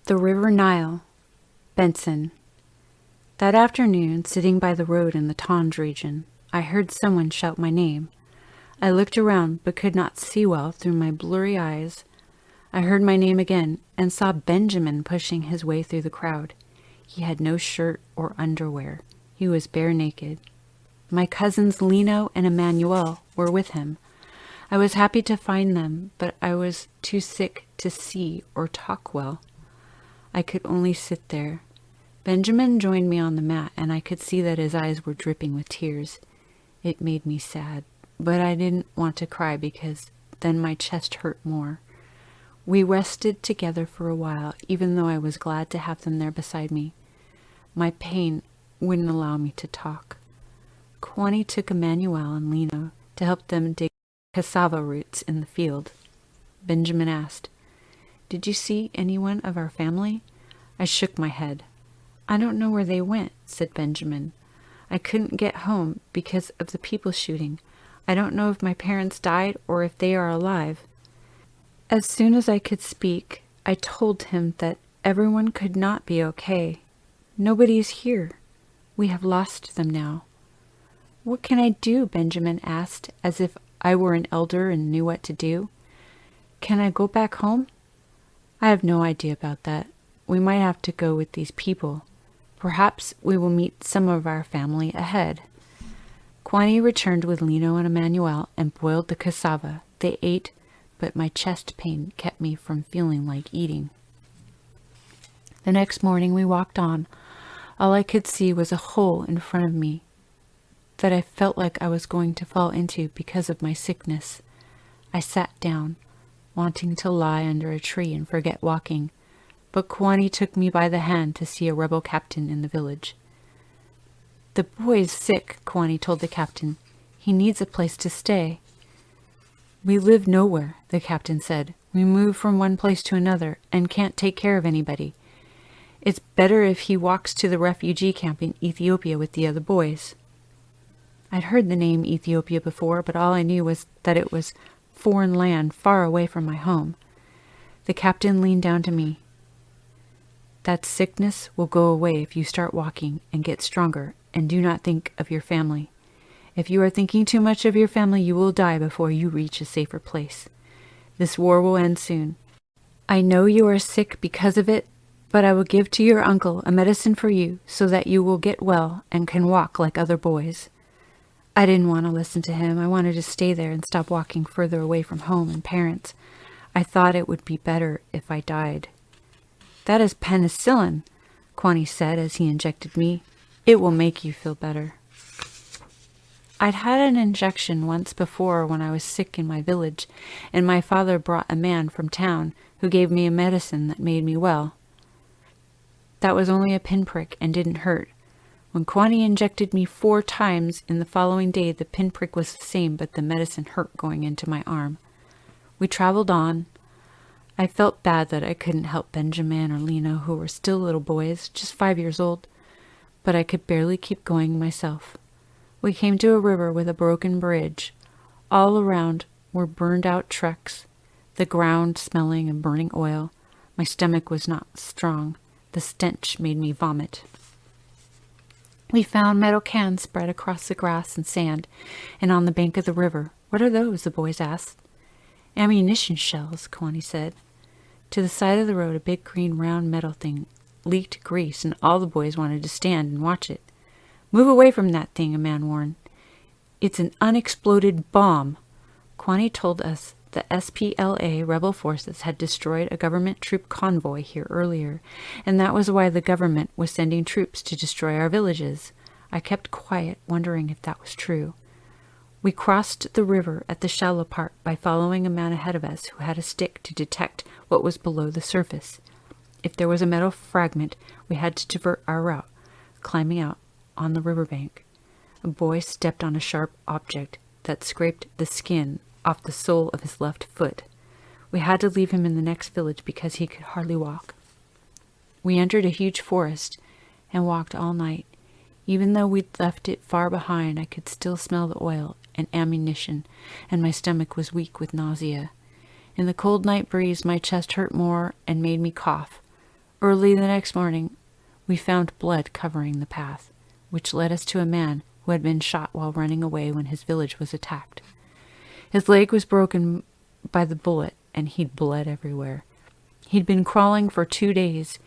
The River Nile, Benson. That afternoon, sitting by the road in the Tonge region, I heard someone shout my name. I looked around but could not see well through my blurry eyes. I heard my name again and saw Benjamin pushing his way through the crowd. He had no shirt or underwear. He was bare naked. My cousins Lino and Emmanuel were with him. I was happy to find them, but I was too sick to see or talk well. I could only sit there. Benjamin joined me on the mat, and I could see that his eyes were dripping with tears. It made me sad, but I didn't want to cry because then my chest hurt more. We rested together for a while, even though I was glad to have them there beside me. My pain wouldn't allow me to talk. Kwani took Emmanuel and Lino to help them dig cassava roots in the field. Benjamin asked, "Did you see anyone of our family?" I shook my head. "I don't know where they went," said Benjamin. "I couldn't get home because of the people shooting. I don't know if my parents died or if they are alive." As soon as I could speak, I told him that everyone could not be okay. Nobody's here. We have lost them now. "What can I do?" Benjamin asked, as if I were an elder and knew what to do. "Can I go back home?" "I have no idea about that. We might have to go with these people. Perhaps we will meet some of our family ahead." Kwani returned with Lino and Emmanuel and boiled the cassava. They ate, but my chest pain kept me from feeling like eating. The next morning we walked on. All I could see was a hole in front of me that I felt like I was going to fall into because of my sickness. I sat down, wanting to lie under a tree and forget walking, but Kwani took me by the hand to see a rebel captain in the village. "The boy is sick," Kwani told the captain. "He needs a place to stay." "We live nowhere," the captain said. "We move from one place to another and can't take care of anybody. It's better if he walks to the refugee camp in Ethiopia with the other boys." I'd heard the name Ethiopia before, but all I knew was that it was foreign land far away from my home. The captain leaned down to me. "That sickness will go away if you start walking and get stronger and do not think of your family. If you are thinking too much of your family, you will die before you reach a safer place. This war will end soon. I know you are sick because of it, but I will give to your uncle a medicine for you so that you will get well and can walk like other boys." I didn't want to listen to him. I wanted to stay there and stop walking further away from home and parents. I thought it would be better if I died. "That is penicillin," Kwani said as he injected me. "It will make you feel better." I'd had an injection once before when I was sick in my village, and my father brought a man from town who gave me a medicine that made me well. That was only a pinprick and didn't hurt. When Kwani injected me 4 times in the following day, the pinprick was the same, but the medicine hurt going into my arm. We traveled on. I felt bad that I couldn't help Benjamin or Lino, who were still little boys, just 5 years old, but I could barely keep going myself. We came to a river with a broken bridge. All around were burned-out trucks, the ground smelling of burning oil. My stomach was not strong. The stench made me vomit. We found metal cans spread across the grass and sand, and on the bank of the river. "What are those?" the boys asked. "Ammunition shells," Kwani said. To the side of the road, a big green round metal thing leaked grease, and all the boys wanted to stand and watch it. "Move away from that thing," a man warned. "It's an unexploded bomb." Kwani told us the SPLA rebel forces had destroyed a government troop convoy here earlier, and that was why the government was sending troops to destroy our villages. I kept quiet, wondering if that was true. We crossed the river at the shallow part by following a man ahead of us who had a stick to detect what was below the surface. If there was a metal fragment, we had to divert our route, climbing out on the riverbank. A boy stepped on a sharp object that scraped the skin off the sole of his left foot. We had to leave him in the next village because he could hardly walk. We entered a huge forest and walked all night. Even though we'd left it far behind, I could still smell the oil and ammunition, and my stomach was weak with nausea. In the cold night breeze, my chest hurt more and made me cough. Early the next morning, we found blood covering the path, which led us to a man who had been shot while running away when his village was attacked. His leg was broken by the bullet, and he'd bled everywhere. He'd been crawling for 2 days.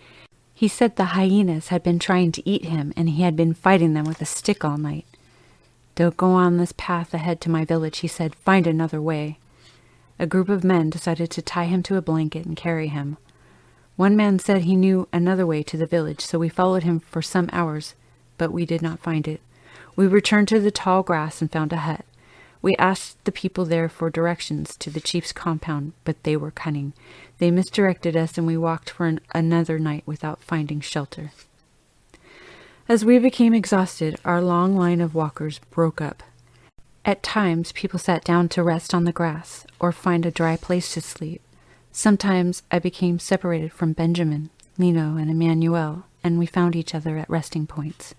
He said the hyenas had been trying to eat him, and he had been fighting them with a stick all night. "Don't go on this path ahead to my village," he said. "Find another way." A group of men decided to tie him to a blanket and carry him. One man said he knew another way to the village, so we followed him for some hours, but we did not find it. We returned to the tall grass and found a hut. We asked the people there for directions to the chief's compound, but they were cunning. They misdirected us, and we walked for another night without finding shelter. As we became exhausted, our long line of walkers broke up. At times, people sat down to rest on the grass or find a dry place to sleep. Sometimes I became separated from Benjamin, Lino, and Emmanuel, and we found each other at resting points.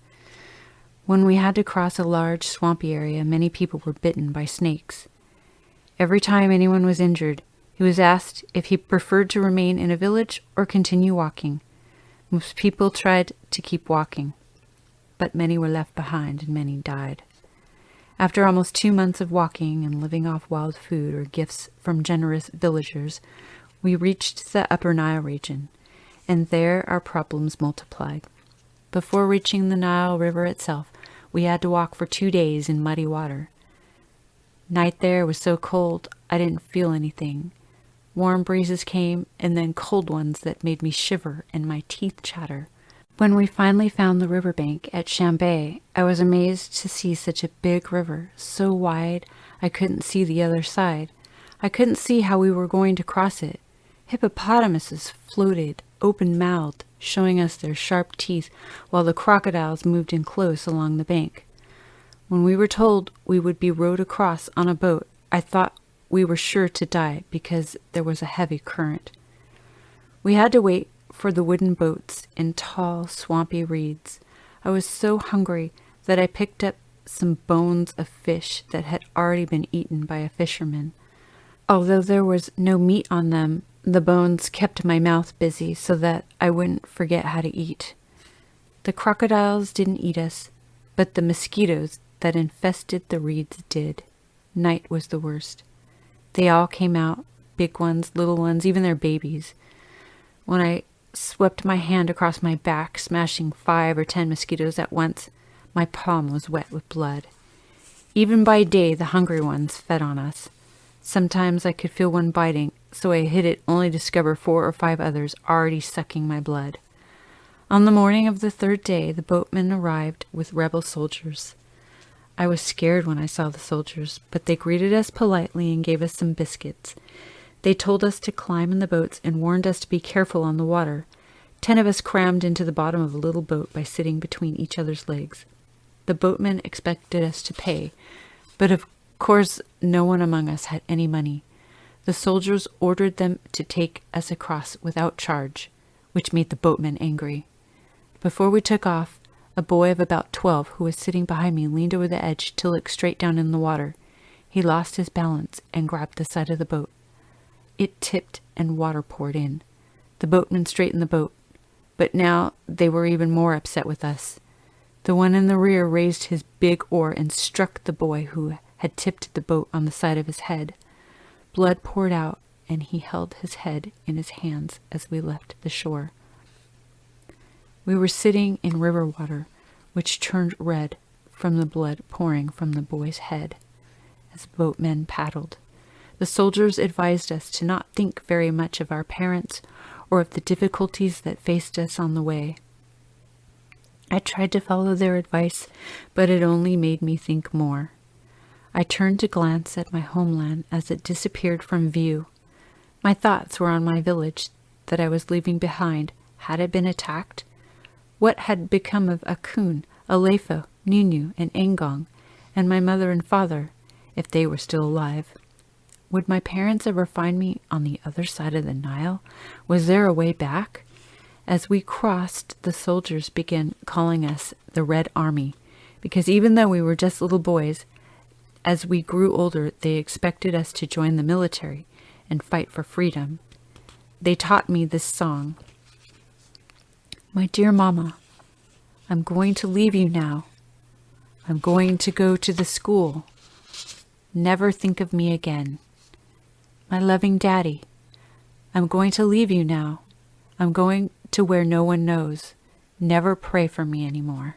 When we had to cross a large, swampy area, many people were bitten by snakes. Every time anyone was injured, he was asked if he preferred to remain in a village or continue walking. Most people tried to keep walking, but many were left behind and many died. After almost 2 months of walking and living off wild food or gifts from generous villagers, we reached the Upper Nile region, and there our problems multiplied. Before reaching the Nile River itself, we had to walk for 2 days in muddy water. Night there was so cold, I didn't feel anything. Warm breezes came, and then cold ones that made me shiver and my teeth chatter. When we finally found the riverbank at Chambay, I was amazed to see such a big river, so wide I couldn't see the other side. I couldn't see how we were going to cross it. Hippopotamuses floated, open-mouthed, showing us their sharp teeth, while the crocodiles moved in close along the bank. When we were told we would be rowed across on a boat, I thought we were sure to die because there was a heavy current. We had to wait for the wooden boats in tall, swampy reeds. I was so hungry that I picked up some bones of fish that had already been eaten by a fisherman. Although there was no meat on them, the bones kept my mouth busy so that I wouldn't forget how to eat. The crocodiles didn't eat us, but the mosquitoes that infested the reeds did. Night was the worst. They all came out, big ones, little ones, even their babies. When I swept my hand across my back, smashing 5 or 10 mosquitoes at once, my palm was wet with blood. Even by day, the hungry ones fed on us. Sometimes I could feel one biting, so I hid it only to discover 4 or 5 others already sucking my blood. On the morning of the 3rd day, the boatmen arrived with rebel soldiers. I was scared when I saw the soldiers, but they greeted us politely and gave us some biscuits. They told us to climb in the boats and warned us to be careful on the water. 10 of us crammed into the bottom of a little boat by sitting between each other's legs. The boatmen expected us to pay, but of course no one among us had any money. The soldiers ordered them to take us across without charge, which made the boatmen angry. Before we took off, a boy of about 12 who was sitting behind me leaned over the edge to look straight down in the water. He lost his balance and grabbed the side of the boat. It tipped and water poured in. The boatmen straightened the boat, but now they were even more upset with us. The one in the rear raised his big oar and struck the boy who had tipped the boat on the side of his head. Blood poured out, and he held his head in his hands as we left the shore. We were sitting in river water, which turned red from the blood pouring from the boy's head as the boatmen paddled. The soldiers advised us to not think very much of our parents or of the difficulties that faced us on the way. I tried to follow their advice, but it only made me think more. I turned to glance at my homeland as it disappeared from view. My thoughts were on my village that I was leaving behind. Had it been attacked? What had become of Akun, Alepho, Nunu, and Engong, and my mother and father, if they were still alive? Would my parents ever find me on the other side of the Nile? Was there a way back? As we crossed, the soldiers began calling us the Red Army, because even though we were just little boys, as we grew older, they expected us to join the military and fight for freedom. They taught me this song. My dear Mama, I'm going to leave you now. I'm going to go to the school. Never think of me again. My loving Daddy, I'm going to leave you now. I'm going to where no one knows. Never pray for me anymore.